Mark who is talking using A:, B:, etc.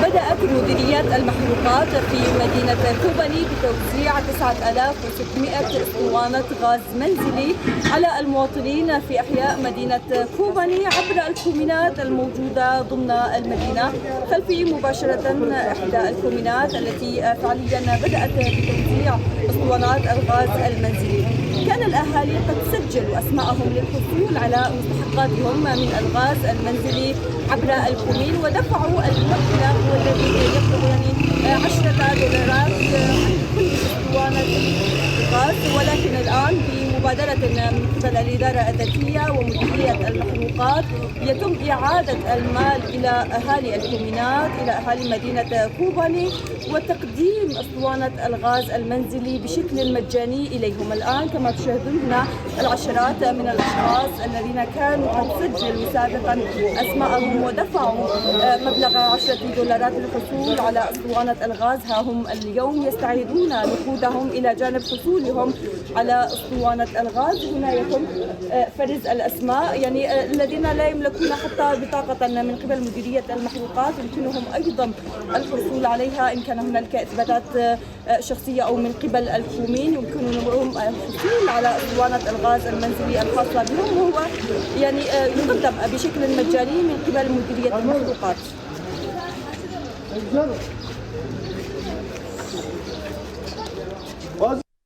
A: بدأت مديرية المحروقات في مدينة كوباني بتوزيع 9600 اسطوانة غاز منزلي على المواطنين في أحياء مدينة كوباني عبر الكومينات الموجودة ضمن المدينة. خلفي مباشرة إحدى الكومينات التي فعليا بدأت بتوزيع اسطوانات الغاز المنزلي. كان الأهالي قد سجلوا أسماءهم للحصول على مستحقاتهم من الغاز المنزلي عبر الكومين ودفعوا المبلغ والذي يبلغ يعني 10 دولارات عن كل اسطوانة غاز. ولكن الآن بمبادرة من قبل الإدارة الذاتية ومديرية المحروقات يتم إعادة المال إلى أهالي الكومينات، إلى أهالي مدينة كوباني، وتقديم اسطوانة الغاز المنزلي بشكل مجاني إليهم. الآن كما تشاهدون هنا العشرات من الأشخاص الذين كانوا قد سجلوا سابقا أسماءهم ودفعوا مبلغ 10 دولارات للحصول على اسطوانة الغاز، ها هم اليوم يستعيدون نقودهم إلى جانب حصولهم على اسطوانة الغاز. هنا يتم فرز الأسماء يعني الذين لا يملكون حتى بطاقة من قبل مديرية المحروقات يمكنهم أيضا الحصول عليها إن كان هنالك إثباتات شخصية أو من قبل الكومين يمكنهم الحصول على اسطوانة الغاز المنزلي الخاصة بهم، وهو يعني يقدم بشكل مجاني من قبل مديرية المحروقات.